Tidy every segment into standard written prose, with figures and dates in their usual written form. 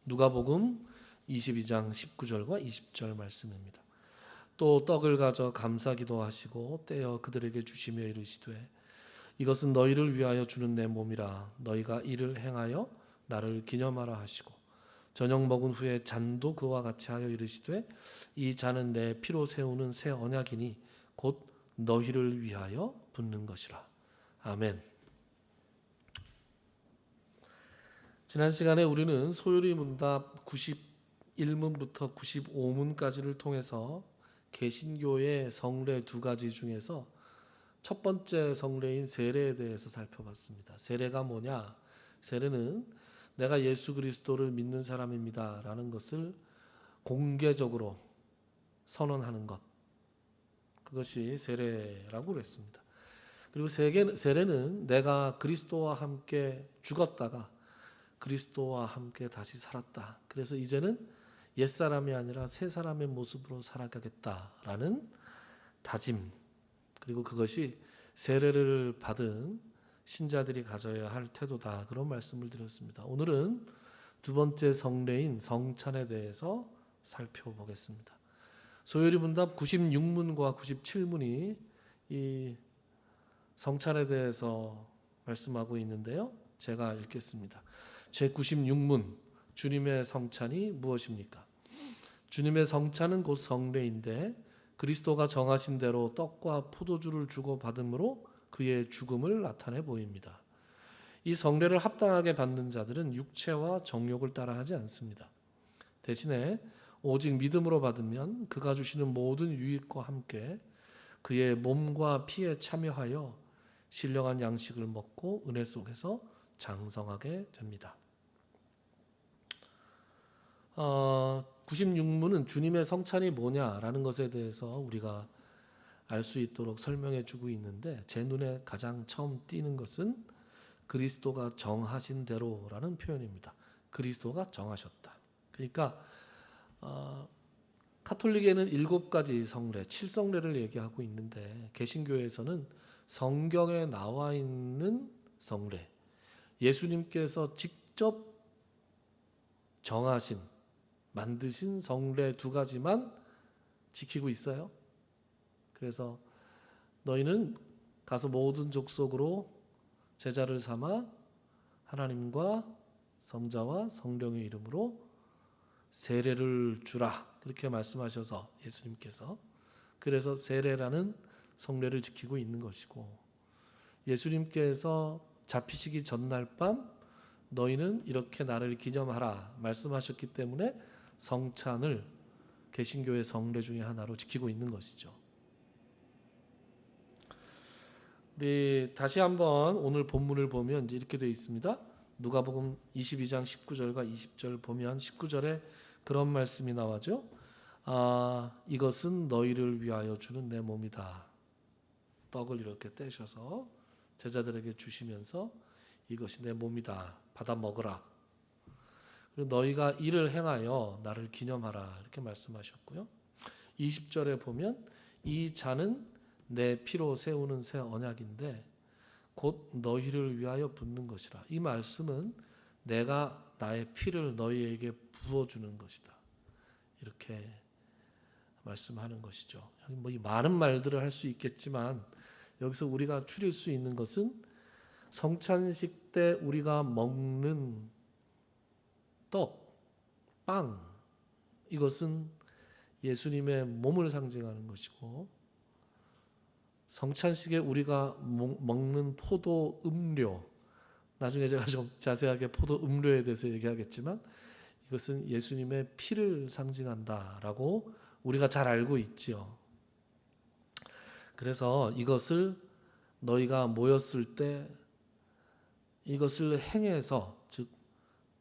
누가복음 22장 19절과 20절 말씀입니다. 또 떡을 가져 감사기도 하시고 떼어 그들에게 주시며 이르시되 이것은 너희를 위하여 주는 내 몸이라. 너희가 이를 행하여 나를 기념하라 하시고 저녁 먹은 후에 잔도 그와 같이 하여 이르시되 이 잔은 내 피로 세우는 새 언약이니 곧 너희를 위하여 붓는 것이라. 아멘. 지난 시간에 우리는 소요리 문답 91문부터 95문까지를 통해서 개신교의 성례 두 가지 중에서 첫 번째 성례인 세례에 대해서 살펴봤습니다. 세례가 뭐냐? 세례는 내가 예수 그리스도를 믿는 사람입니다 라는 것을 공개적으로 선언하는 것, 그것이 세례라고 그랬습니다. 그리고 세례는 내가 그리스도와 함께 죽었다가 그리스도와 함께 다시 살았다. 그래서 이제는 옛사람이 아니라 새 사람의 모습으로 살아가겠다라는 다짐, 그리고 그것이 세례를 받은 신자들이 가져야 할 태도다. 그런 말씀을 드렸습니다. 오늘은 두 번째 성례인 성찬에 대해서 살펴보겠습니다. 소요리 문답 96문과 97문이 이 성찬에 대해서 말씀하고 있는데요. 제가 읽겠습니다. 제96문, 주님의 성찬이 무엇입니까? 주님의 성찬은 곧 성례인데 그리스도가 정하신 대로 떡과 포도주를 주고 받음으로 그의 죽음을 나타내 보입니다. 이 성례를 합당하게 받는 자들은 육체와 정욕을 따라하지 않습니다. 대신에 오직 믿음으로 받으면 그가 주시는 모든 유익과 함께 그의 몸과 피에 참여하여 신령한 양식을 먹고 은혜 속에서 장성하게 됩니다. 96문은 주님의 성찬이 뭐냐라는 것에 대해서 우리가 알 수 있도록 설명해 주고 있는데, 제 눈에 가장 처음 띄는 것은 그리스도가 정하신 대로라는 표현입니다. 그리스도가 정하셨다. 그러니까 카톨릭에는 7가지 성례, 7성례를 얘기하고 있는데 개신교에서는 성경에 나와 있는 성례, 예수님께서 직접 정하신, 만드신 성례 두 가지만 지키고 있어요. 그래서 너희는 가서 모든 족속으로 제자를 삼아 하나님과 성자와 성령의 이름으로 세례를 주라, 그렇게 말씀하셔서 예수님께서, 그래서 세례라는 성례를 지키고 있는 것이고, 예수님께서 잡히시기 전날 밤 너희는 이렇게 나를 기념하라 말씀하셨기 때문에 성찬을 개신교의 성례 중에 하나로 지키고 있는 것이죠. 우리 다시 한번 오늘 본문을 보면 이제 이렇게 되어 있습니다. 누가복음 22장 19절과 20절 보면 19절에 그런 말씀이 나와죠. 이것은 너희를 위하여 주는 내 몸이다. 떡을 이렇게 떼셔서 제자들에게 주시면서 이것이 내 몸이다. 받아 먹으라. 그리고 너희가 이를 행하여 나를 기념하라. 이렇게 말씀하셨고요. 20절에 보면 이 잔은 내 피로 세우는 새 언약인데 곧 너희를 위하여 붓는 것이라. 이 말씀은 내가 나의 피를 너희에게 부어주는 것이다. 이렇게 말씀하는 것이죠. 뭐 이 많은 말들을 할 수 있겠지만 여기서 우리가 추릴 수 있는 것은 성찬식 때 우리가 먹는 떡, 빵, 이것은 예수님의 몸을 상징하는 것이고, 성찬식에 우리가 먹는 포도 음료, 나중에 제가 좀 자세하게 포도 음료에 대해서 얘기하겠지만 이것은 예수님의 피를 상징한다라고 우리가 잘 알고 있지요. 그래서 이것을 너희가 모였을 때 이것을 행해서, 즉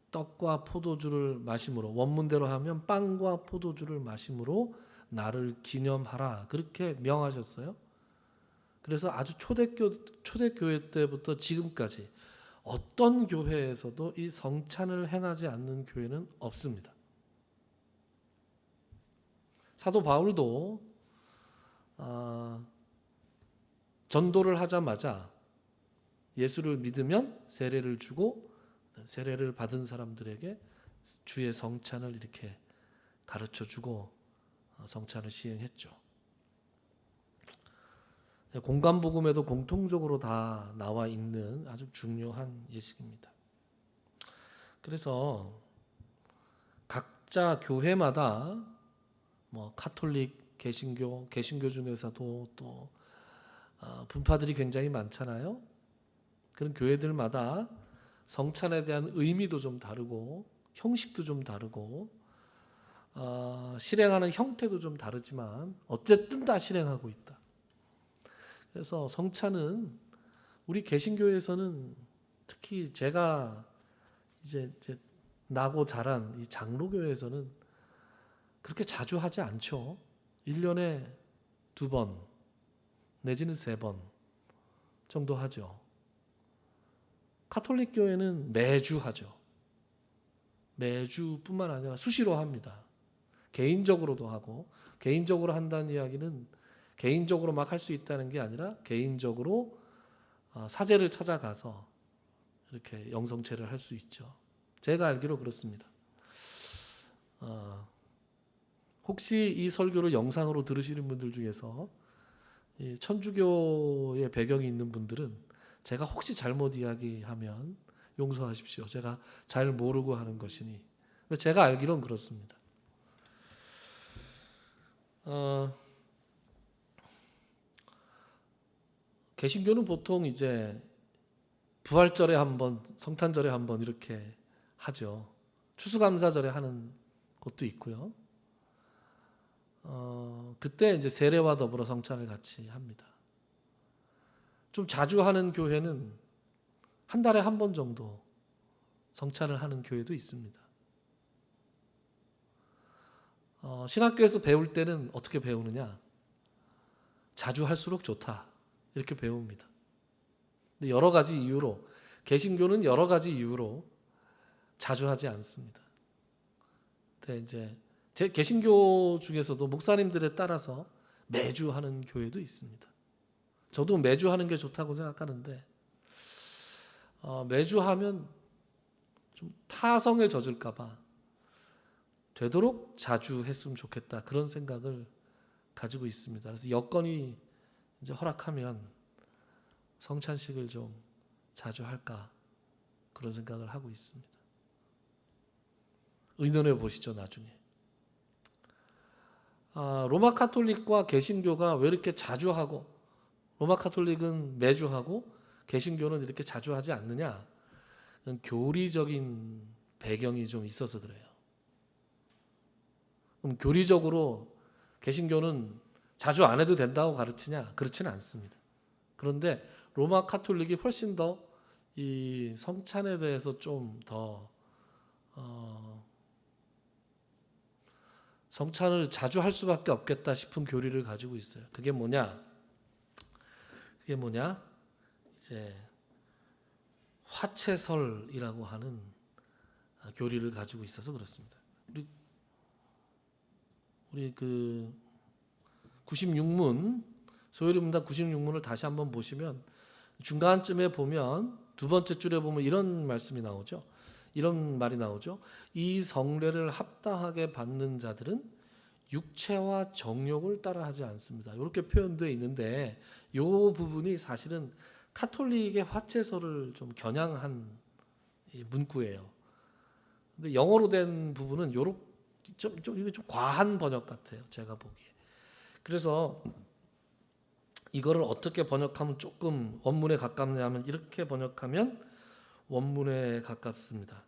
떡과 포도주를 마심으로, 원문대로 하면 빵과 포도주를 마심으로 나를 기념하라, 그렇게 명하셨어요. 그래서 아주 초대교회 때부터 지금까지 어떤 교회에서도 이 성찬을 행하지 않는 교회는 없습니다. 사도 바울도 전도를 하자마자 예수를 믿으면 세례를 주고 세례를 받은 사람들에게 주의 성찬을 이렇게 가르쳐주고 성찬을 시행했죠. 공관복음에도 공통적으로 다 나와 있는 아주 중요한 예식입니다. 그래서 각자 교회마다 뭐 카톨릭, 개신교 중에서도 또 분파들이 굉장히 많잖아요. 그런 교회들마다 성찬에 대한 의미도 좀 다르고 형식도 좀 다르고 실행하는 형태도 좀 다르지만 어쨌든 다 실행하고 있다. 그래서 성찬은 우리 개신교에서는 특히 제가 이제 나고 자란 이 장로교회에서는 그렇게 자주 하지 않죠. 1년에 2번 내지는 3번 정도 하죠. 카톨릭 교회는 매주 하죠. 매주뿐만 아니라 수시로 합니다. 개인적으로도 하고, 개인적으로 한다는 이야기는 개인적으로 막 할 수 있다는 게 아니라 개인적으로 사제를 찾아가서 이렇게 영성체를 할 수 있죠. 제가 알기로 그렇습니다. 혹시 이 설교를 영상으로 들으시는 분들 중에서 천주교의 배경이 있는 분들은 제가 혹시 잘못 이야기하면 용서하십시오. 제가 잘 모르고 하는 것이니. 제가 알기로는 그렇습니다. 개신교는 보통 이제 부활절에 한번, 성탄절에 한번 이렇게 하죠. 추수감사절에 하는 곳도 있고요. 그때 이제 세례와 더불어 성찬을 같이 합니다. 좀 자주 하는 교회는 한 달에 한 번 정도 성찬을 하는 교회도 있습니다. 신학교에서 배울 때는 어떻게 배우느냐? 자주 할수록 좋다. 이렇게 배웁니다. 근데 여러 가지 이유로, 개신교는 여러 가지 이유로 자주 하지 않습니다. 근데 이제 제 개신교 중에서도 목사님들에 따라서 매주 하는 교회도 있습니다. 저도 매주 하는 게 좋다고 생각하는데 매주 하면 좀 타성에 젖을까 봐 되도록 자주 했으면 좋겠다, 그런 생각을 가지고 있습니다. 그래서 여건이 이제 허락하면 성찬식을 좀 자주 할까, 그런 생각을 하고 있습니다. 의논해 보시죠, 나중에. 로마 카톨릭과 개신교가 왜 이렇게 자주 하고, 로마 카톨릭은 매주 하고 개신교는 이렇게 자주 하지 않느냐? 교리적인 배경이 좀 있어서 그래요. 그럼 교리적으로 개신교는 자주 안 해도 된다고 가르치냐? 그렇지는 않습니다. 그런데 로마 카톨릭이 훨씬 더 이 성찬에 대해서 좀 더 성찬을 자주 할 수밖에 없겠다 싶은 교리를 가지고 있어요. 그게 뭐냐? 이제 화채설이라고 하는 교리를 가지고 있어서 그렇습니다. 우리 그 96문, 소요리문답 96문을 다시 한번 보시면 중간쯤에 보면 두 번째 줄에 보면 이런 말씀이 나오죠. 이런 말이 나오죠. 이 성례를 합당하게 받는 자들은 육체와 정욕을 따라하지 않습니다. 이렇게 표현되어 있는데 이 부분이 사실은 카톨릭의 화채설을 좀 겨냥한 문구예요. 근데 영어로 된 부분은 좀 과한 번역 같아요, 제가 보기에. 그래서 이거를 어떻게 번역하면 조금 원문에 가깝냐면 이렇게 번역하면 원문에 가깝습니다.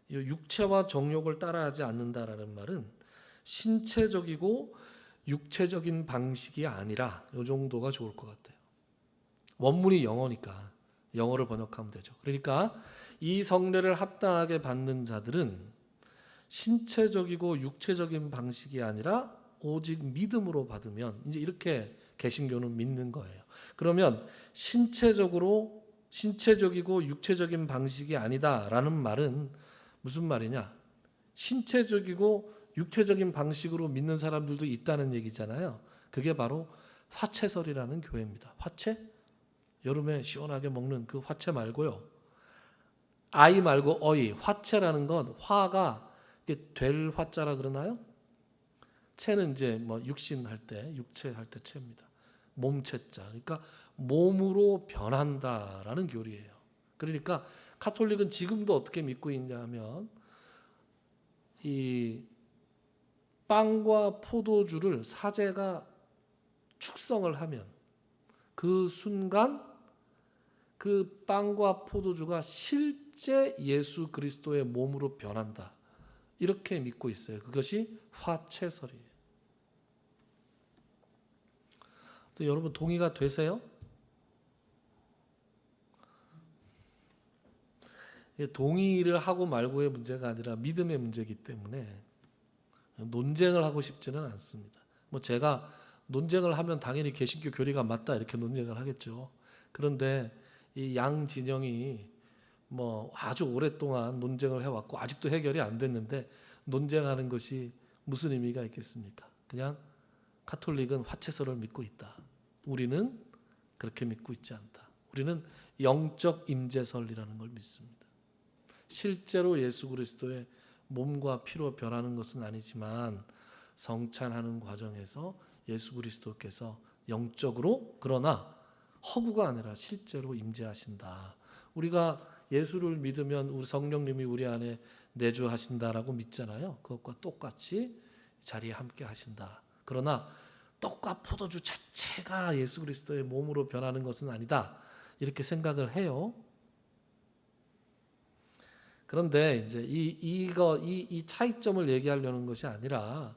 이 육체와 정욕을 따라하지 않는다라는 말은 신체적이고 육체적인 방식이 아니라 이 정도가 좋을 것 같아요. 원문이 영어니까 영어를 번역하면 되죠. 그러니까 이 성례를 합당하게 받는 자들은 신체적이고 육체적인 방식이 아니라 오직 믿음으로 받으면, 이제 이렇게 개신교는 믿는 거예요. 그러면 신체적이고 육체적인 방식이 아니다라는 말은 무슨 말이냐? 신체적이고 육체적인 방식으로 믿는 사람들도 있다는 얘기잖아요. 그게 바로 화채설이라는 교회입니다. 화채? 여름에 시원하게 먹는 그 화채 말고요. 아이 말고 어이. 화채라는 건 화가 이게 될 화자라 그러나요? 체는 이제 뭐 육신 할 때, 육체 할 때 체입니다. 몸체자. 그러니까 몸으로 변한다라는 교리예요. 그러니까 카톨릭은 지금도 어떻게 믿고 있냐면 이 빵과 포도주를 사제가 축성을 하면 그 순간 그 빵과 포도주가 실제 예수 그리스도의 몸으로 변한다. 이렇게 믿고 있어요. 그것이 화채설이에요. 또 여러분 동의가 되세요? 동의를 하고 말고의 문제가 아니라 믿음의 문제이기 때문에 논쟁을 하고 싶지는 않습니다. 뭐 제가 논쟁을 하면 당연히 개신교 교리가 맞다 이렇게 논쟁을 하겠죠. 그런데 이 양 진영이 뭐 아주 오랫동안 논쟁을 해왔고 아직도 해결이 안 됐는데 논쟁하는 것이 무슨 의미가 있겠습니까? 그냥 카톨릭은 화채설을 믿고 있다. 우리는 그렇게 믿고 있지 않다. 우리는 영적 임재설이라는 걸 믿습니다. 실제로 예수 그리스도의 몸과 피로 변하는 것은 아니지만 성찬하는 과정에서 예수 그리스도께서 영적으로 그러나 허구가 아니라 실제로 임재하신다. 우리가 예수를 믿으면 우리 성령님이 우리 안에 내주하신다라고 믿잖아요. 그것과 똑같이 자리에 함께 하신다. 그러나 떡과 포도주 자체가 예수 그리스도의 몸으로 변하는 것은 아니다. 이렇게 생각을 해요. 그런데 이제 이 차이점을 얘기하려는 것이 아니라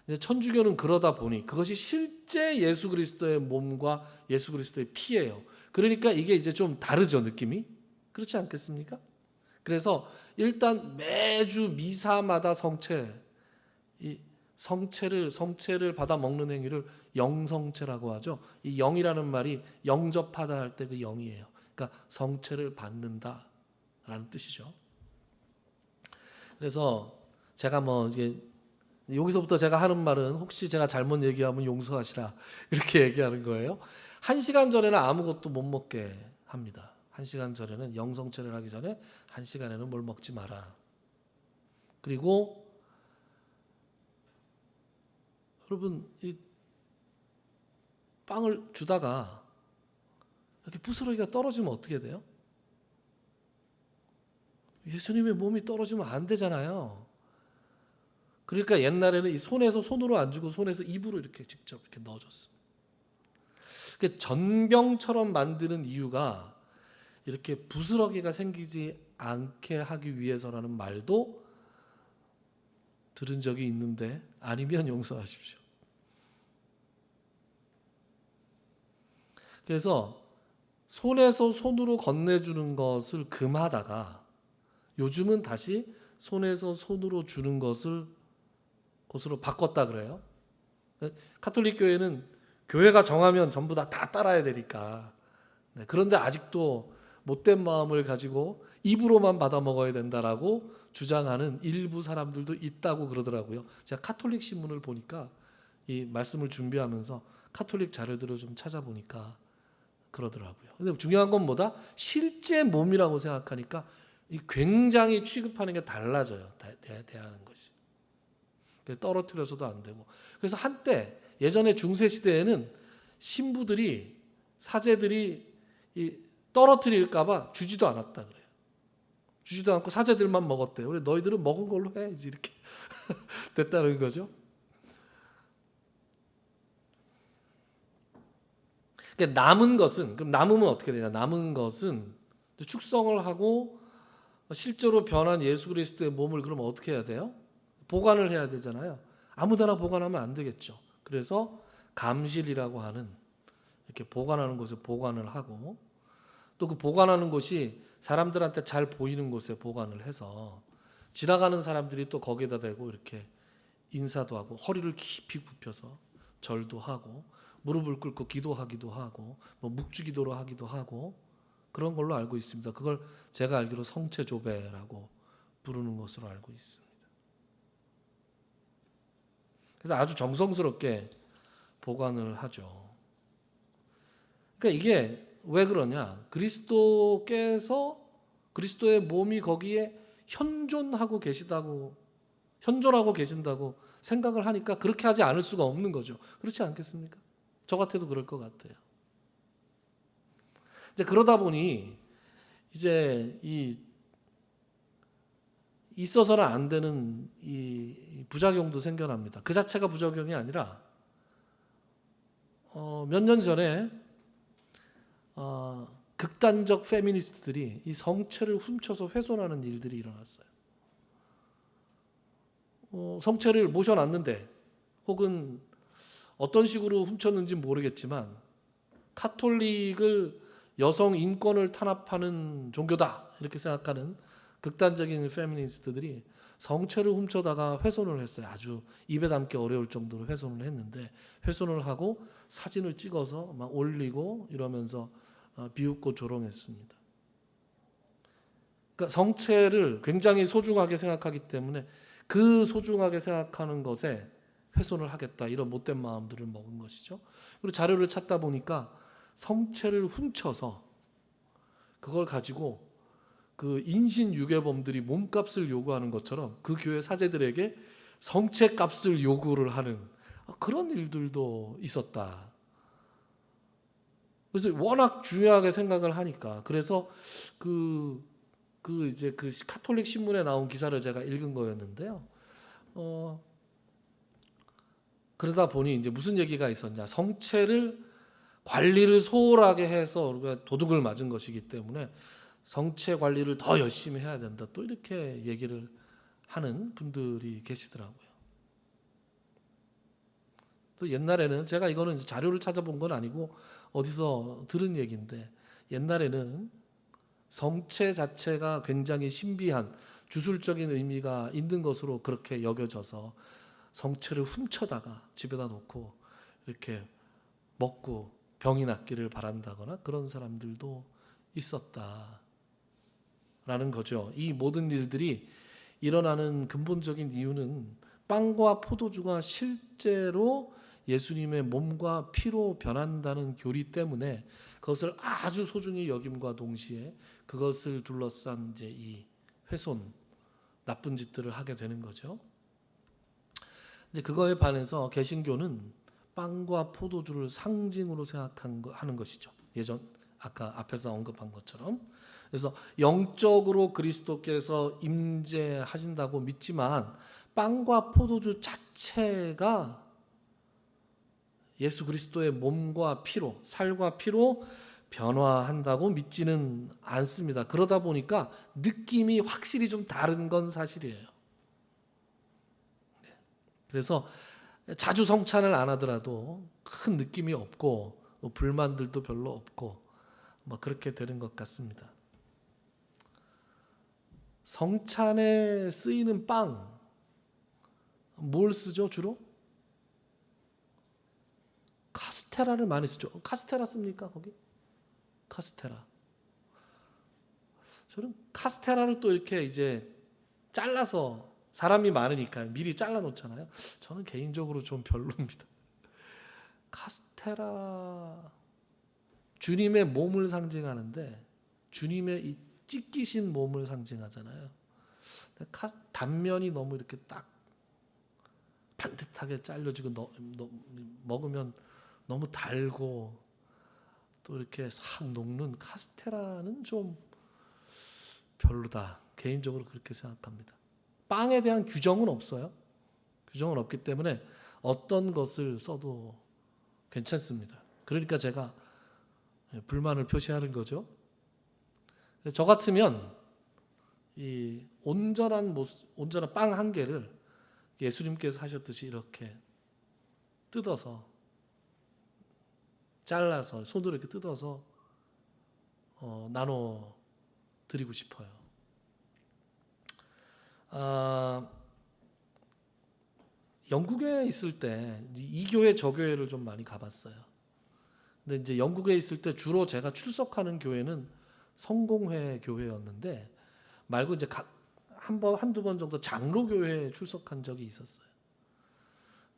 이제 천주교는 그러다 보니 그것이 실제 예수 그리스도의 몸과 예수 그리스도의 피예요. 그러니까 이게 이제 좀 다르죠, 느낌이. 그렇지 않겠습니까? 그래서 일단 매주 미사마다 성체를 받아 먹는 행위를 영성체라고 하죠. 이 영이라는 말이 영접하다 할 때 그 영이에요. 그러니까 성체를 받는다라는 뜻이죠. 그래서 제가 뭐 이게 여기서부터 제가 하는 말은 혹시 제가 잘못 얘기하면 용서하시라 이렇게 얘기하는 거예요. 1시간 전에는 아무것도 못 먹게 합니다. 1시간 전에는 영성체를 하기 전에 1시간에는 뭘 먹지 마라. 그리고 여러분 이 빵을 주다가 이렇게 부스러기가 떨어지면 어떻게 돼요? 예수님의 몸이 떨어지면 안 되잖아요. 그러니까 옛날에는 이 손에서 손으로 안 주고 손에서 입으로 이렇게 직접 이렇게 넣어줬습니다. 전병처럼 만드는 이유가 이렇게 부스러기가 생기지 않게 하기 위해서라는 말도 들은 적이 있는데 아니면 용서하십시오. 그래서 손에서 손으로 건네주는 것을 금하다가 요즘은 다시 손에서 손으로 주는 것으로 바꿨다 그래요. 카톨릭 교회는 교회가 정하면 전부 다 따라야 되니까. 그런데 아직도 못된 마음을 가지고 입으로만 받아 먹어야 된다라고 주장하는 일부 사람들도 있다고 그러더라고요. 제가 카톨릭 신문을 보니까 이 말씀을 준비하면서 카톨릭 자료들을 좀 찾아보니까 그러더라고요. 근데 중요한 건 뭐다? 실제 몸이라고 생각하니까 굉장히 취급하는 게 달라져요. 대하는 것이. 떨어뜨려서도 안 되고. 그래서 한때 예전에 중세 시대에는 신부들이 사제들이 떨어뜨릴까봐 주지도 않았다 그래요. 주지도 않고 사제들만 먹었대요. 그래 너희들은 먹은 걸로 해야지 이렇게 됐다는 거죠. 그러니까 남은 것은 그럼 남으면 어떻게 되냐? 남은 것은 축성을 하고 실제로 변한 예수 그리스도의 몸을 그러면 어떻게 해야 돼요? 보관을 해야 되잖아요. 아무데나 보관하면 안 되겠죠. 그래서 감실이라고 하는 이렇게 보관하는 곳에 보관을 하고 또 그 보관하는 곳이 사람들한테 잘 보이는 곳에 보관을 해서 지나가는 사람들이 또 거기에다 대고 이렇게 인사도 하고 허리를 깊이 굽혀서 절도 하고 무릎을 꿇고 기도하기도 하고 뭐 묵주기도로 하기도 하고 그런 걸로 알고 있습니다. 그걸 제가 알기로 성체조배라고 부르는 것으로 알고 있습니다. 그래서 아주 정성스럽게 보관을 하죠. 그러니까 이게 왜 그러냐? 그리스도께서 그리스도의 몸이 거기에 현존하고 계시다고 현존하고 계신다고 생각을 하니까 그렇게 하지 않을 수가 없는 거죠. 그렇지 않겠습니까? 저 같아도 그럴 것 같아요. 이제 그러다 보니 이제 이 있어서는 안 되는 이 부작용도 생겨납니다. 그 자체가 부작용이 아니라 몇 년 전에 극단적 페미니스트들이 이 성체를 훔쳐서 훼손하는 일들이 일어났어요. 성체를 모셔놨는데 혹은 어떤 식으로 훔쳤는지 모르겠지만 카톨릭을 여성 인권을 탄압하는 종교다 이렇게 생각하는 극단적인 페미니스트들이 성체를 훔쳐다가 훼손을 했어요. 아주 입에 담기 어려울 정도로 훼손을 했는데 훼손을 하고 사진을 찍어서 막 올리고 이러면서 비웃고 조롱했습니다. 그러니까 성체를 굉장히 소중하게 생각하기 때문에 그 소중하게 생각하는 것에 훼손을 하겠다 이런 못된 마음들을 먹은 것이죠. 그리고 자료를 찾다 보니까 성체를 훔쳐서 그걸 가지고 그 인신 유괴범들이 몸값을 요구하는 것처럼 그 교회 사제들에게 성체값을 요구를 하는 그런 일들도 있었다. 그래서 워낙 중요하게 생각을 하니까 그래서 이제 그 카톨릭 신문에 나온 기사를 제가 읽은 거였는데요. 그러다 보니 이제 무슨 얘기가 있었냐? 성체를 관리를 소홀하게 해서 우리가 도둑을 맞은 것이기 때문에 성체 관리를 더 열심히 해야 된다. 또 이렇게 얘기를 하는 분들이 계시더라고요. 또 옛날에는 제가 이거는 자료를 찾아본 건 아니고 어디서 들은 얘기인데 옛날에는 성체 자체가 굉장히 신비한 주술적인 의미가 있는 것으로 그렇게 여겨져서 성체를 훔쳐다가 집에다 놓고 이렇게 먹고 병이 낫기를 바란다거나 그런 사람들도 있었다라는 거죠. 이 모든 일들이 일어나는 근본적인 이유는 빵과 포도주가 실제로 예수님의 몸과 피로 변한다는 교리 때문에 그것을 아주 소중히 여김과 동시에 그것을 둘러싼 이제 이 훼손, 나쁜 짓들을 하게 되는 거죠. 이제 그거에 반해서 개신교는 빵과 포도주를 상징으로 생각하는 것이죠. 예전 아까 앞에서 언급한 것처럼. 그래서 영적으로 그리스도께서 임재하신다고 믿지만 빵과 포도주 자체가 예수 그리스도의 몸과 피로, 살과 피로 변화한다고 믿지는 않습니다. 그러다 보니까 느낌이 확실히 좀 다른 건 사실이에요. 그래서 자주 성찬을 안 하더라도 큰 느낌이 없고 불만들도 별로 없고 뭐 그렇게 되는 것 같습니다. 성찬에 쓰이는 빵, 뭘 쓰죠 주로? 카스테라를 많이 쓰죠. 카스테라 씁니까 거기? 카스테라. 저는 카스테라를 또 이렇게 이제 잘라서 사람이 많으니까 미리 잘라 놓잖아요. 저는 개인적으로 좀 별로입니다. 카스테라 주님의 몸을 상징하는데 주님의 이 찢기신 몸을 상징하잖아요. 단면이 너무 이렇게 딱 반듯하게 잘려지고 먹으면 너무 달고 또 이렇게 싹 녹는 카스테라는 좀 별로다. 개인적으로 그렇게 생각합니다. 빵에 대한 규정은 없어요. 규정은 없기 때문에 어떤 것을 써도 괜찮습니다. 그러니까 제가 불만을 표시하는 거죠. 저 같으면 이 온전한 빵 한 개를 예수님께서 하셨듯이 이렇게 뜯어서 잘라서 손으로 이렇게 뜯어서 나눠 드리고 싶어요. 영국에 있을 때 이 교회 저 교회를 좀 많이 가봤어요. 근데 이제 영국에 있을 때 주로 제가 출석하는 교회는 성공회 교회였는데 말고 이제 한두 번 정도 장로교회에 출석한 적이 있었어요.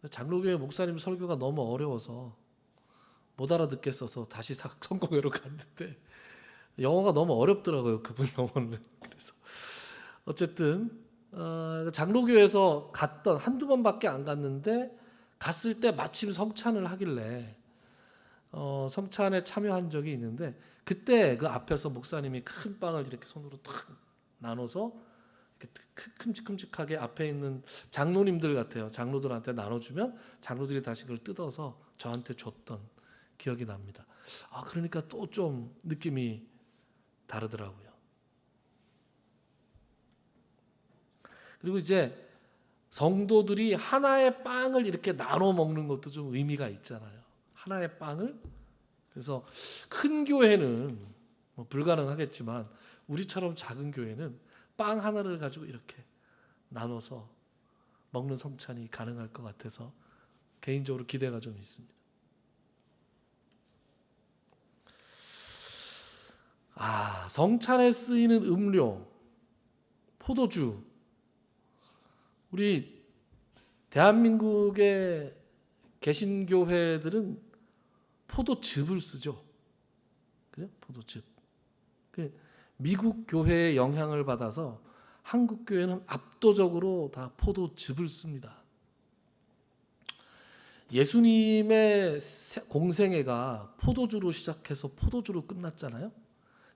장로교회 목사님 설교가 너무 어려워서 못 알아듣겠어서 다시 성공회로 갔는데 영어가 너무 어렵더라고요. 그분 영어는. 그래서 어쨌든 장로교에서 갔던 한두 번밖에 안 갔는데 갔을 때 마침 성찬을 하길래 성찬에 참여한 적이 있는데 그때 그 앞에서 목사님이 큰 빵을 이렇게 손으로 탁 나눠서 이렇게 큼직큼직하게 앞에 있는 장로님들 같아요. 장로들한테 나눠주면 장로들이 다시 그걸 뜯어서 저한테 줬던 기억이 납니다. 그러니까 또 좀 느낌이 다르더라고요. 그리고 이제 성도들이 하나의 빵을 이렇게 나눠 먹는 것도 좀 의미가 있잖아요. 하나의 빵을. 그래서 큰 교회는 뭐 불가능하겠지만 우리처럼 작은 교회는 빵 하나를 가지고 이렇게 나눠서 먹는 성찬이 가능할 것 같아서 개인적으로 기대가 좀 있습니다. 성찬에 쓰이는 음료, 포도주. 우리 대한민국의 개신교회들은 포도즙을 쓰죠. 그죠? 포도즙. 미국 교회의 영향을 받아서 한국 교회는 압도적으로 다 포도즙을 씁니다. 예수님의 공생애가 포도주로 시작해서 포도주로 끝났잖아요.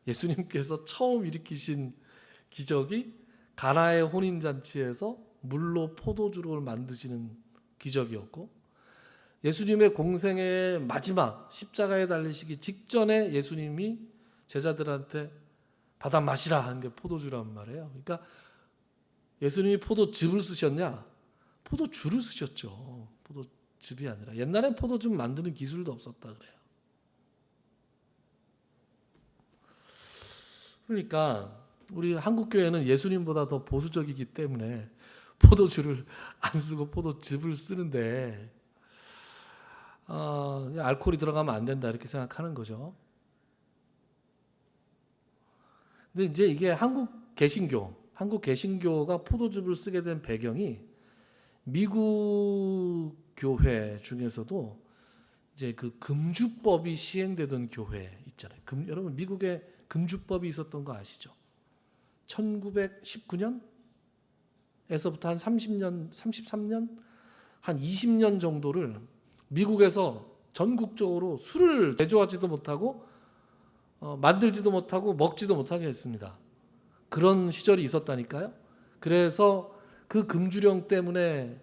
예수님께서 처음 일으키신 기적이 가나의 혼인잔치에서 물로 포도주를 만드시는 기적이었고, 예수님의 공생애의 마지막 십자가에 달리시기 직전에 예수님이 제자들한테 받아 마시라 한 게 포도주란 말이에요. 그러니까 예수님이 포도즙을 쓰셨냐? 포도주를 쓰셨죠. 포도즙이 아니라. 옛날엔 포도즙 만드는 기술도 없었다 그래요. 그러니까 우리 한국 교회는 예수님보다 더 보수적이기 때문에 포도주를 안 쓰고 포도즙을 쓰는데 알코올이 들어가면 안 된다 이렇게 생각하는 거죠. 근데 이제 이게 한국 개신교가 포도즙을 쓰게 된 배경이 미국 교회 중에서도 이제 그 금주법이 시행되던 교회 있잖아요. 여러분 미국에 금주법이 있었던 거 아시죠? 1919년에서부터 한 30년, 33년, 한 20년 정도를 미국에서 전국적으로 술을 제조하지도 못하고 만들지도 못하고 먹지도 못하게 했습니다. 그런 시절이 있었다니까요. 그래서 그 금주령 때문에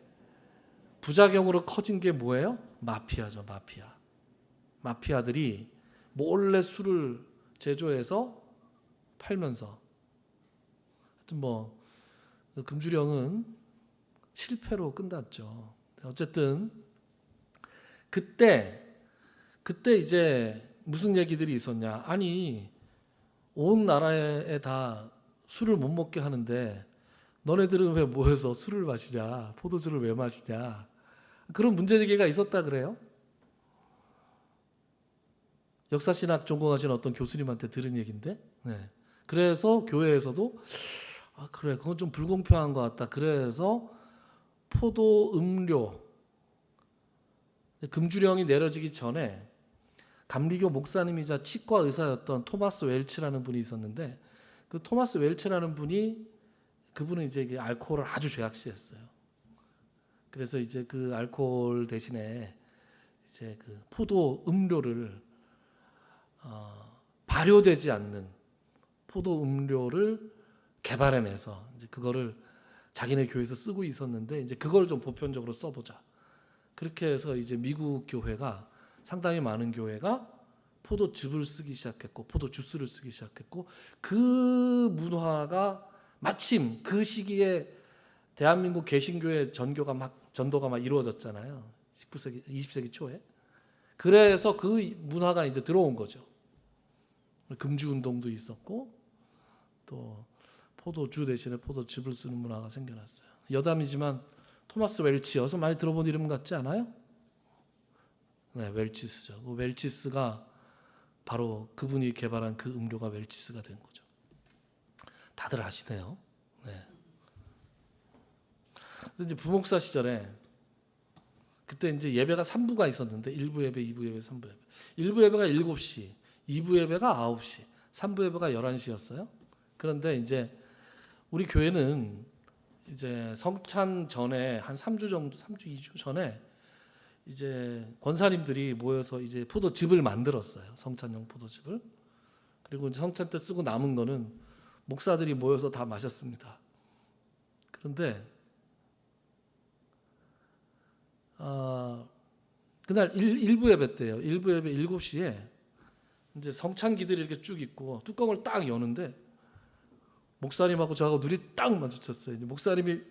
부작용으로 커진 게 뭐예요? 마피아죠, 마피아. 마피아들이 몰래 술을 제조해서 팔면서 하여튼 뭐 금주령은 실패로 끝났죠. 어쨌든 그때 이제 무슨 얘기들이 있었냐? 아니 온 나라에 다 술을 못 먹게 하는데 너네들은 왜 모여서 술을 마시냐? 포도주를 왜 마시냐? 그런 문제제기가 있었다 그래요. 역사신학 전공하신 어떤 교수님한테 들은 얘기인데, 네. 그래서 교회에서도 그래 그건 좀 불공평한 것 같다. 그래서 포도 음료 금주령이 내려지기 전에 감리교 목사님이자 치과 의사였던 토마스 웰치라는 분이 있었는데 그 토마스 웰치라는 그분은 이제 알코올을 아주 죄악시했어요. 그래서 이제 그 알코올 대신에 이제 그 포도 음료를 발효되지 않는 포도 음료를 개발해내서 이제 그거를 자기네 교회에서 쓰고 있었는데 이제 그걸 좀 보편적으로 써보자. 그렇게 해서 이제 미국 교회가 상당히 많은 교회가 포도즙을 쓰기 시작했고 포도 주스를 쓰기 시작했고 그 문화가 마침 그 시기에 대한민국 개신교회 전도가 막 이루어졌잖아요. 19세기 20세기 초에. 그래서 그 문화가 이제 들어온 거죠. 금주 운동도 있었고 또 포도주 대신에 포도즙을 쓰는 문화가 생겨났어요. 여담이지만 토마스 웰치 어서 많이 들어본 이름 같지 않아요? 네, 웰치스죠. 그 웰치스가 바로 그분이 개발한 그 음료가 웰치스가 된 거죠. 다들 아시네요. 네. 근데 이제 부목사 시절에 그때 이제 예배가 3부가 있었는데 1부 예배, 2부 예배, 3부 예배. 1부 예배가 7시, 2부 예배가 9시, 3부 예배가 11시였어요. 그런데 이제 우리 교회는 이제 성찬 전에 한 3주 정도, 3주 2주 전에 이제 권사님들이 모여서 이제 포도즙을 만들었어요. 성찬용 포도즙을. 그리고 이제 성찬 때 쓰고 남은 거는 목사들이 모여서 다 마셨습니다. 그런데 그날 일부 예배 때예요. 일부 예배 7시에 이제 성찬기들이 이렇게 쭉 있고 뚜껑을 딱 여는데 목사님하고 저하고 눈이 딱 마주쳤어요. 이제 목사님이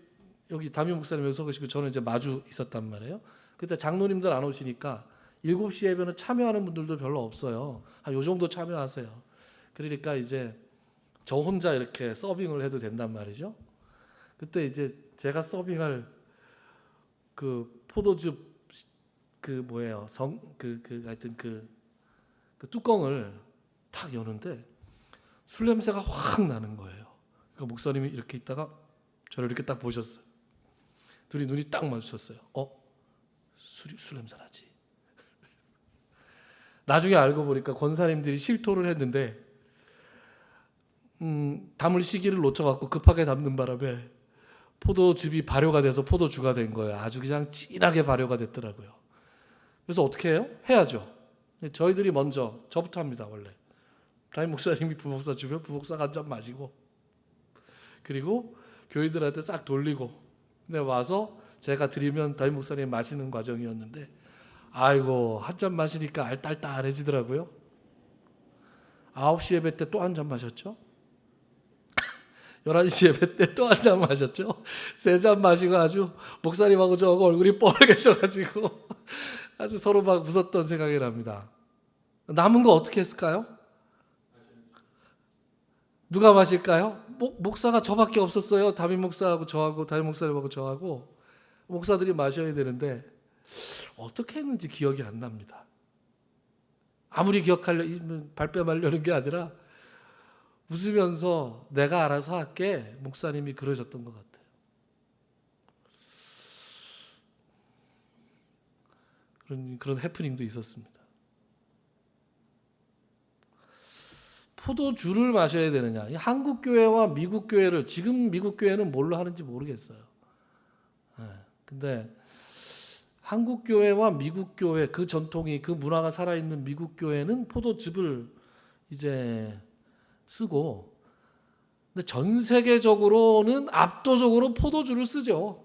여기 담임 목사님이 서 계시고 저는 이제 마주 있었단 말이에요. 그때 장로님들 안 오시니까 7시 예배는 참여하는 분들도 별로 없어요. 한 요 정도 참여하세요. 그러니까 이제 저 혼자 이렇게 서빙을 해도 된단 말이죠. 그때 이제 제가 서빙할 그 포도즙 그 뭐예요? 하여튼 그 뚜껑을 탁 여는데 술 냄새가 확 나는 거예요. 그러니까 목사님이 이렇게 있다가 저를 이렇게 딱 보셨어요. 둘이 눈이 딱 마주쳤어요. 술 냄새 나지. 나중에 알고 보니까 권사님들이 실토를 했는데 담을 시기를 놓쳐갖고 급하게 담는 바람에 포도즙이 발효가 돼서 포도주가 된 거예요. 아주 그냥 진하게 발효가 됐더라고요. 그래서 어떻게 해요? 해야죠. 저희들이 먼저 저부터 합니다. 원래 담임 목사님이 부목사 주면 부목사가 한 잔 마시고 그리고 교인들한테 싹 돌리고 근데 와서 제가 드리면 담임 목사님 마시는 과정이었는데 아이고 한 잔 마시니까 알딸딸해지더라고요. 9시 예배 때 또 한 잔 마셨죠. 11시 예배 때 또 한 잔 마셨죠. 3잔 마시고 아주 목사님하고 저하고 얼굴이 뻘개져가지고 아주 서로 막 웃었던 생각이 납니다. 남은 거 어떻게 했을까요? 누가 마실까요? 목사가 저밖에 없었어요. 담임 목사하고 저하고 담임 목사님하고 저하고 목사들이 마셔야 되는데 어떻게 했는지 기억이 안 납니다. 아무리 발뺌하려는 게 아니라 웃으면서 내가 알아서 할게 목사님이 그러셨던 것 같아요. 그런 해프닝도 있었습니다. 포도주를 마셔야 되느냐? 한국 교회와 미국 교회를 지금 미국 교회는 뭘로 하는지 모르겠어요. 근데 한국 교회와 미국 교회 그 전통이 그 문화가 살아있는 미국 교회는 포도즙을 이제 쓰고 근데 전 세계적으로는 압도적으로 포도주를 쓰죠.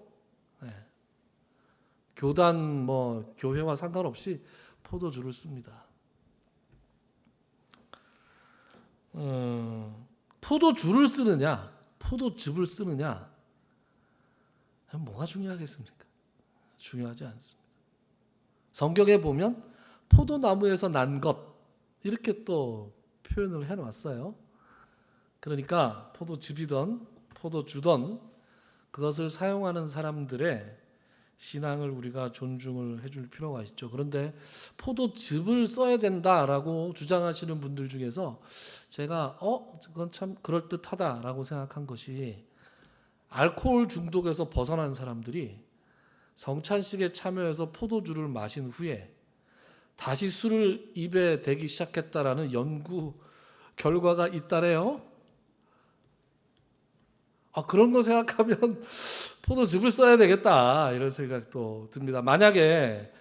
교단 교회와 상관없이 포도주를 씁니다. 포도주를 쓰느냐, 포도즙을 쓰느냐, 뭐가 중요하겠습니까? 중요하지 않습니다. 성경에 보면 포도나무에서 난 것 이렇게 또 표현을 해놨어요. 그러니까 포도즙이든 포도주든 그것을 사용하는 사람들의 신앙을 우리가 존중을 해줄 필요가 있죠. 그런데 포도즙을 써야 된다라고 주장하시는 분들 중에서 제가 그건 참 그럴듯하다라고 생각한 것이 알코올 중독에서 벗어난 사람들이 성찬식에 참여해서 포도주를 마신 후에 다시 술을 입에 대기 시작했다라는 연구 결과가 있다래요. 그런 거 생각하면 포도즙을 써야 되겠다 이런 생각도 듭니다. 만약에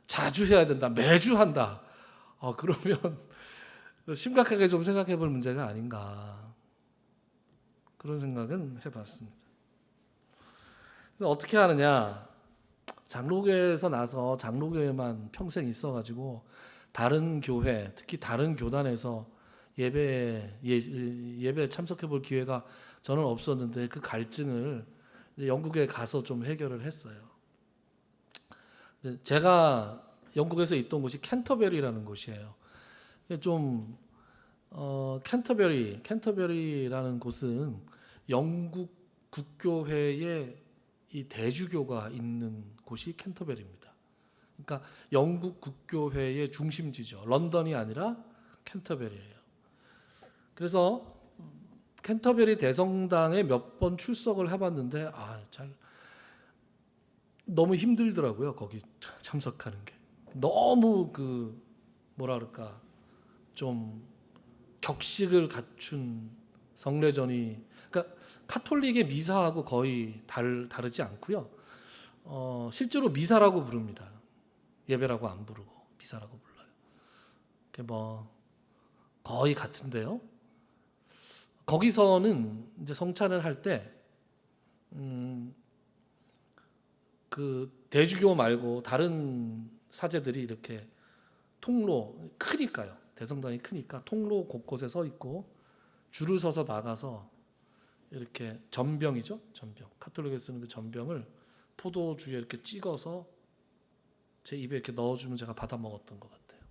자주 해야 된다, 매주 한다, 그러면 심각하게 좀 생각해 볼 문제가 아닌가 그런 생각은 해봤습니다. 그래서 어떻게 하느냐? 장로교회에서 나서 장로교회만 평생 있어가지고 다른 교회, 특히 다른 교단에서 예배에 참석해 볼 기회가 저는 없었는데 그 갈증을 영국에 가서 좀 해결을 했어요. 제가 영국에서 있던 곳이 캔터베리라는 곳이에요. 좀 캔터베리라는 곳은 영국 국교회의 이 대주교가 있는 곳이 캔터베리입니다. 그러니까 영국 국교회의 중심지죠. 런던이 아니라 캔터베리예요. 그래서 캔터베리 대성당에 몇 번 출석을 해봤는데 너무 힘들더라고요. 거기 참석하는 게 너무 좀 격식을 갖춘 성례전이 그러니까 카톨릭의 미사하고 거의 다르지 않고요. 실제로 미사라고 부릅니다. 예배라고 안 부르고 미사라고 불러요. 뭐 거의 같은데요. 거기서는 이제 성찬을 할 때 그 대주교 말고 다른 사제들이 이렇게 통로 크니까요. 대성당이 크니까 통로 곳곳에 서 있고 줄을 서서 나가서 이렇게 전병이죠. 전병. 카톨릭에 쓰는 그 전병을 포도주에 이렇게 찍어서 제 입에 이렇게 넣어주면 제가 받아 먹었던 것 같아요.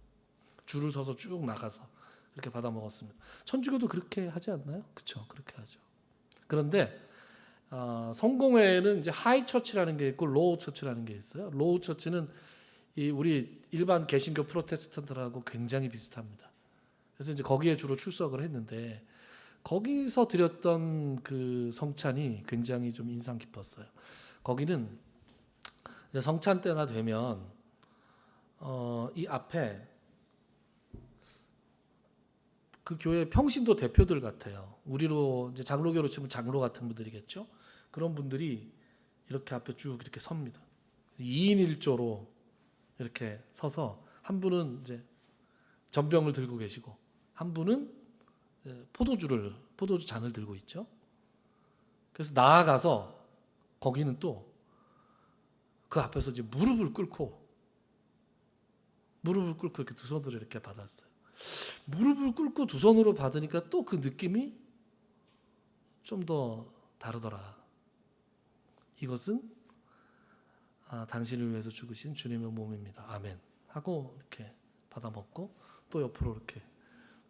줄을 서서 쭉 나가서 이렇게 받아 먹었습니다. 천주교도 그렇게 하지 않나요? 그렇죠. 그렇게 하죠. 그런데 성공회에는 이제 하이 처치라는 게 있고 로우 처치라는 게 있어요. 로우 처치는 우리 일반 개신교 프로테스탄트들하고 굉장히 비슷합니다. 그래서 이제 거기에 주로 출석을 했는데 거기서 드렸던 그 성찬이 굉장히 좀 인상 깊었어요. 거기는 이제 성찬 때가 되면 이 앞에 그 교회 평신도 대표들 같아요. 우리로 이제 장로교로 치면 장로 같은 분들이겠죠. 그런 분들이 이렇게 앞에 쭉 이렇게 섭니다. 2인 1조로 이렇게 서서 한 분은 이제 전병을 들고 계시고 한 분은 포도주 잔을 들고 있죠. 그래서 나아가서 거기는 또 그 앞에서 이제 무릎을 꿇고 이렇게 두 손으로 이렇게 받았어요. 무릎을 꿇고 두 손으로 받으니까 또 그 느낌이 좀 더 다르더라. 이것은 당신을 위해서 죽으신 주님의 몸입니다. 아멘. 하고 이렇게 받아 먹고 또 옆으로 이렇게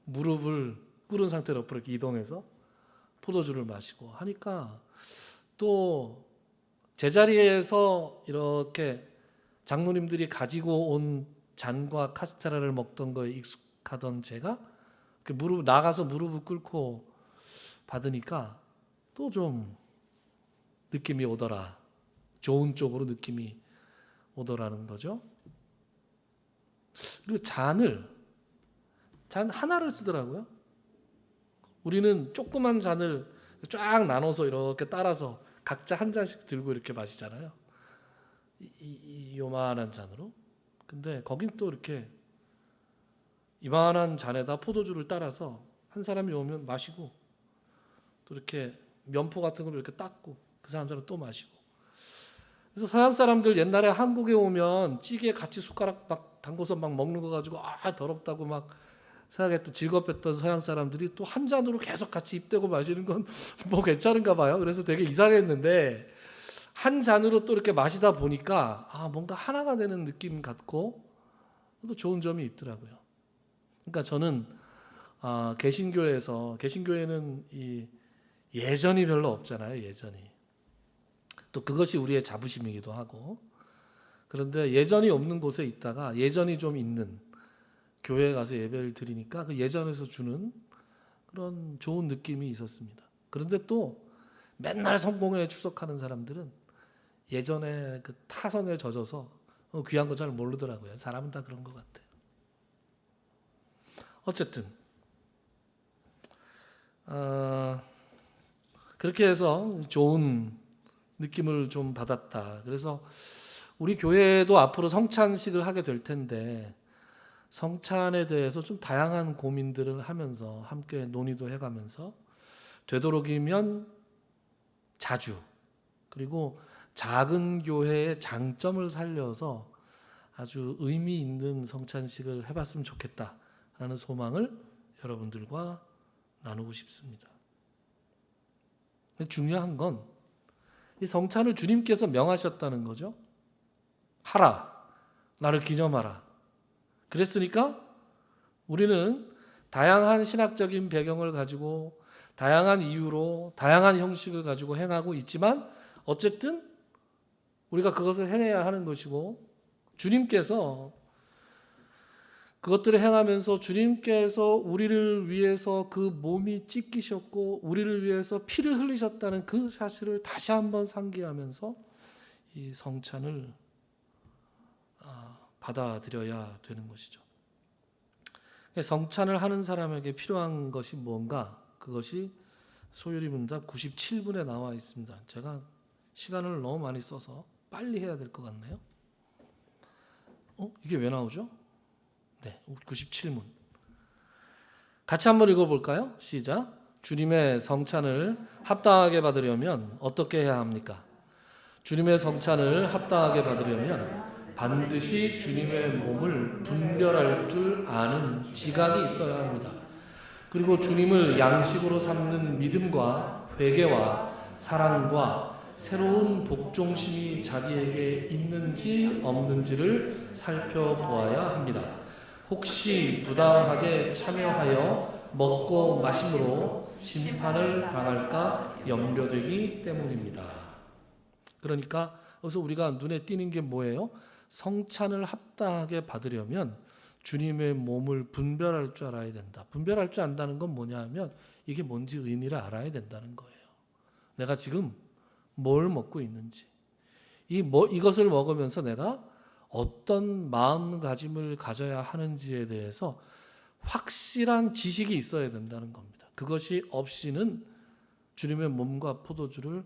무릎을 꿇은 상태로 옆으로 이렇게 이동해서 포도주를 마시고 하니까 또 제자리에서 이렇게 장로님들이 가지고 온 잔과 카스테라를 먹던 거에 익숙하던 제가 나가서 무릎을 꿇고 받으니까 또 좀 느낌이 오더라. 좋은 쪽으로 느낌이 오더라는 거죠. 그리고 잔 하나를 쓰더라고요. 우리는 조그만 잔을 쫙 나눠서 이렇게 따라서 각자 한 잔씩 들고 이렇게 마시잖아요. 이 요만한 잔으로. 근데 거긴 또 이렇게 이만한 잔에다 포도주를 따라서 한 사람이 오면 마시고 또 이렇게 면포 같은 걸 이렇게 닦고 그 사람들은 또 마시고. 그래서 서양 사람들 옛날에 한국에 오면 찌개에 같이 숟가락 막 담궈서 막 먹는 거 가지고 더럽다고 막 생각했던 즐겁했던 서양 사람들이 또 한 잔으로 계속 같이 입대고 마시는 건 뭐 괜찮은가 봐요. 그래서 되게 이상했는데 한 잔으로 또 이렇게 마시다 보니까 뭔가 하나가 되는 느낌 같고 또 좋은 점이 있더라고요. 그러니까 저는 개신교에는 이 예전이 별로 없잖아요. 예전이. 또 그것이 우리의 자부심이기도 하고. 그런데 예전이 없는 곳에 있다가 예전이 좀 있는 교회에 가서 예배를 드리니까 그 예전에서 주는 그런 좋은 느낌이 있었습니다. 그런데 또 맨날 성공회에 출석하는 사람들은 예전에 그 타성에 젖어서 귀한 거 잘 모르더라고요. 사람은 다 그런 것 같아요. 어쨌든 그렇게 해서 좋은 느낌을 좀 받았다. 그래서 우리 교회도 앞으로 성찬식을 하게 될 텐데 성찬에 대해서 좀 다양한 고민들을 하면서 함께 논의도 해가면서 되도록이면 자주 그리고 작은 교회의 장점을 살려서 아주 의미 있는 성찬식을 해봤으면 좋겠다라는 소망을 여러분들과 나누고 싶습니다. 중요한 건 이 성찬을 주님께서 명하셨다는 거죠. 하라, 나를 기념하라. 그랬으니까 우리는 다양한 신학적인 배경을 가지고 다양한 이유로 다양한 형식을 가지고 행하고 있지만 어쨌든 우리가 그것을 행해야 하는 것이고 주님께서 그것들을 행하면서 주님께서 우리를 위해서 그 몸이 찢기셨고 우리를 위해서 피를 흘리셨다는 그 사실을 다시 한번 상기하면서 이 성찬을 받아들여야 되는 것이죠. 성찬을 하는 사람에게 필요한 것이 뭔가? 그것이 소요리 문답 97분에 나와 있습니다. 제가 시간을 너무 많이 써서 빨리 해야 될 것 같네요. 이게 왜 나오죠? 네, 97문. 같이 한번 읽어볼까요? 시작. 주님의 성찬을 합당하게 받으려면 어떻게 해야 합니까? 주님의 성찬을 합당하게 받으려면 반드시 주님의 몸을 분별할 줄 아는 지각이 있어야 합니다. 그리고 주님을 양식으로 삼는 믿음과 회개와 사랑과 새로운 복종심이 자기에게 있는지 없는지를 살펴보아야 합니다. 혹시 부당하게 참여하여 먹고 마심으로 심판을 당할까 염려되기 때문입니다. 그러니까 여기서 우리가 눈에 띄는 게 뭐예요? 성찬을 합당하게 받으려면 주님의 몸을 분별할 줄 알아야 된다. 분별할 줄 안다는 건 뭐냐 하면 이게 뭔지 의미를 알아야 된다는 거예요. 내가 지금 뭘 먹고 있는지, 이것을 먹으면서 내가 어떤 마음가짐을 가져야 하는지에 대해서 확실한 지식이 있어야 된다는 겁니다. 그것이 없이는 주님의 몸과 포도주를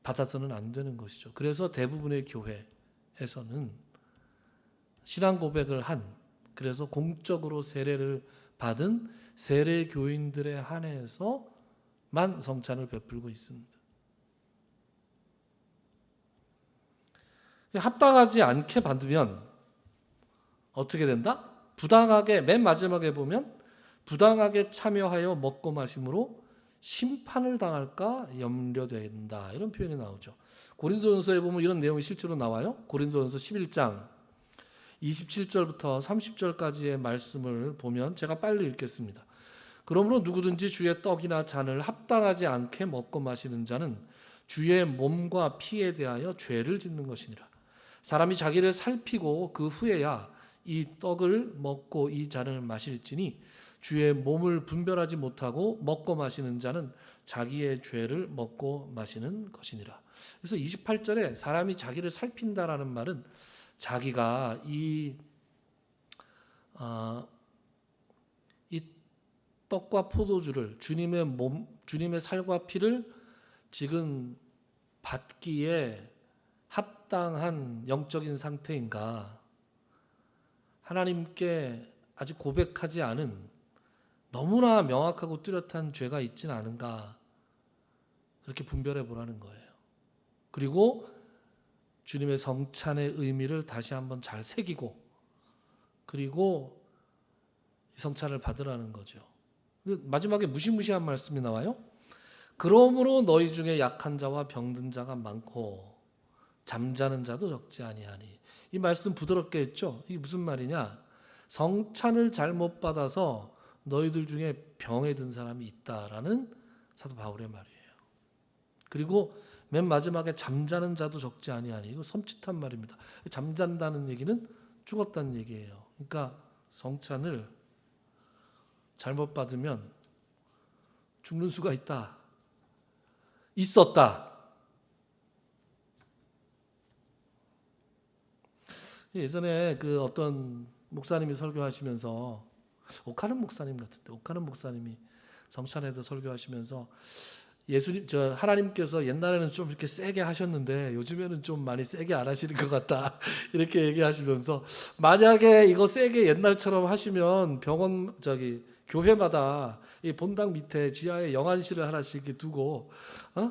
받아서는 안 되는 것이죠. 그래서 대부분의 교회에서는 신앙 고백을 그래서 공적으로 세례를 받은 세례 교인들에 한해서만 성찬을 베풀고 있습니다. 합당하지 않게 받으면 어떻게 된다? 부당하게, 맨 마지막에 보면 부당하게 참여하여 먹고 마심으로 심판을 당할까 염려된다. 이런 표현이 나오죠. 고린도전서에 보면 이런 내용이 실제로 나와요. 고린도전서 11장 27절부터 30절까지의 말씀을 보면 제가 빨리 읽겠습니다. 그러므로 누구든지 주의 떡이나 잔을 합당하지 않게 먹고 마시는 자는 주의 몸과 피에 대하여 죄를 짓는 것이니라. 사람이 자기를 살피고 그 후에야 이 떡을 먹고 이 잔을 마실지니 주의 몸을 분별하지 못하고 먹고 마시는 자는 자기의 죄를 먹고 마시는 것이니라. 그래서 28절에 사람이 자기를 살핀다라는 말은 자기가 이 떡과 포도주를 주님의 살과 피를 지금 받기에 합당한 영적인 상태인가, 하나님께 아직 고백하지 않은 너무나 명확하고 뚜렷한 죄가 있지는 않은가, 그렇게 분별해 보라는 거예요. 그리고 주님의 성찬의 의미를 다시 한번 잘 새기고, 그리고 성찬을 받으라는 거죠. 마지막에 무시무시한 말씀이 나와요. 그러므로 너희 중에 약한 자와 병든 자가 많고 잠자는 자도 적지 아니하니. 이 말씀 부드럽게 했죠. 이게 무슨 말이냐? 성찬을 잘못 받아서 너희들 중에 병에 든 사람이 있다라는 사도 바울의 말이에요. 그리고 맨 마지막에 잠자는 자도 적지 아니하니. 이거 섬찟한 말입니다. 잠잔다는 얘기는 죽었다는 얘기예요. 그러니까 성찬을 잘못 받으면 죽는 수가 있다. 있었다. 예전에 그 어떤 목사님이 설교하시면서, 오카는 목사님 같은데, 오카는 목사님이 성찬에도 설교하시면서 하나님께서 옛날에는 좀 이렇게 세게 하셨는데 요즘에는 좀 많이 세게 안 하시는 것 같다. 이렇게 얘기하시면서, 만약에 이거 세게 옛날처럼 하시면 교회마다 이 본당 밑에 지하에 영안실을 하나씩 이렇게 두고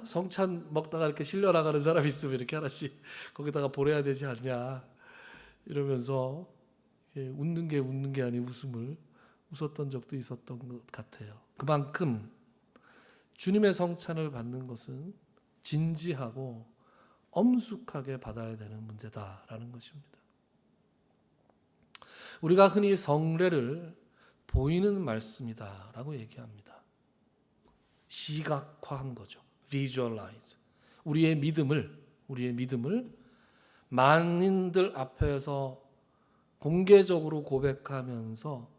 성찬 먹다가 이렇게 실려 나가는 사람이 있으면 이렇게 하나씩 거기다가 보내야 되지 않냐, 이러면서 웃는 게 아닌 웃음을 웃었던 적도 있었던 것 같아요. 그만큼 주님의 성찬을 받는 것은 진지하고 엄숙하게 받아야 되는 문제다라는 것입니다. 우리가 흔히 성례를 보이는 말씀이다라고 얘기합니다. 시각화한 거죠. visualize. 우리의 믿음을 만인들 앞에서 공개적으로 고백하면서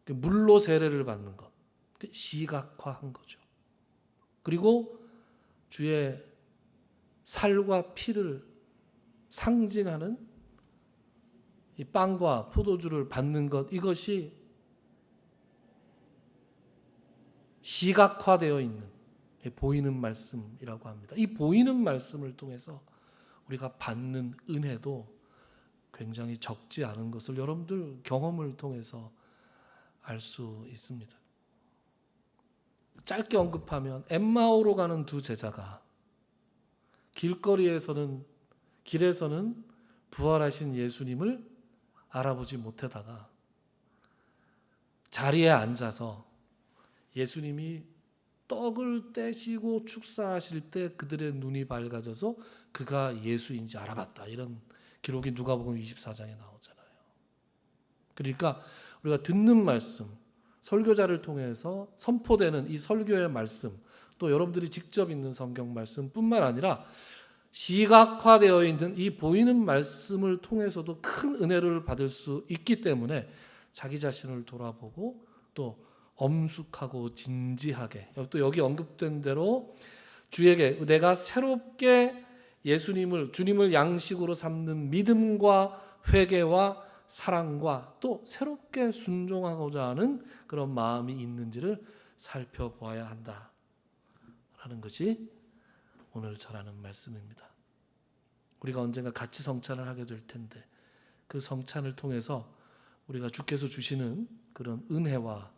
물로 세례를 받는 것, 시각화한 거죠. 그리고 주의 살과 피를 상징하는 이 빵과 포도주를 받는 것, 이것이 시각화되어 있는, 보이는 말씀이라고 합니다. 이 보이는 말씀을 통해서 우리가 받는 은혜도 굉장히 적지 않은 것을 여러분들 경험을 통해서 알 수 있습니다. 짧게 언급하면 엠마오로 가는 두 제자가 길에서는 부활하신 예수님을 알아보지 못하다가 자리에 앉아서 예수님이 떡을 떼시고 축사하실 때 그들의 눈이 밝아져서 그가 예수인지 알아봤다. 이런 기록이 누가복음 24장에 나오잖아요. 그러니까 우리가 듣는 말씀, 설교자를 통해서 선포되는 이 설교의 말씀, 또 여러분들이 직접 읽는 성경 말씀뿐만 아니라 시각화되어 있는 이 보이는 말씀을 통해서도 큰 은혜를 받을 수 있기 때문에 자기 자신을 돌아보고 또 엄숙하고 진지하게, 또 여기 언급된 대로 주에게 내가 새롭게 주님을 양식으로 삼는 믿음과 회개와 사랑과 또 새롭게 순종하고자 하는 그런 마음이 있는지를 살펴보아야 한다라는 것이 오늘 전하는 말씀입니다. 우리가 언젠가 같이 성찬을 하게 될 텐데 그 성찬을 통해서 우리가 주께서 주시는 그런 은혜와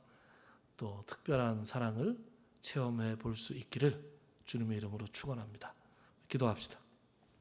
또 특별한 사랑을 체험해 볼 수 있기를 주님의 이름으로 축원합니다. 기도합시다.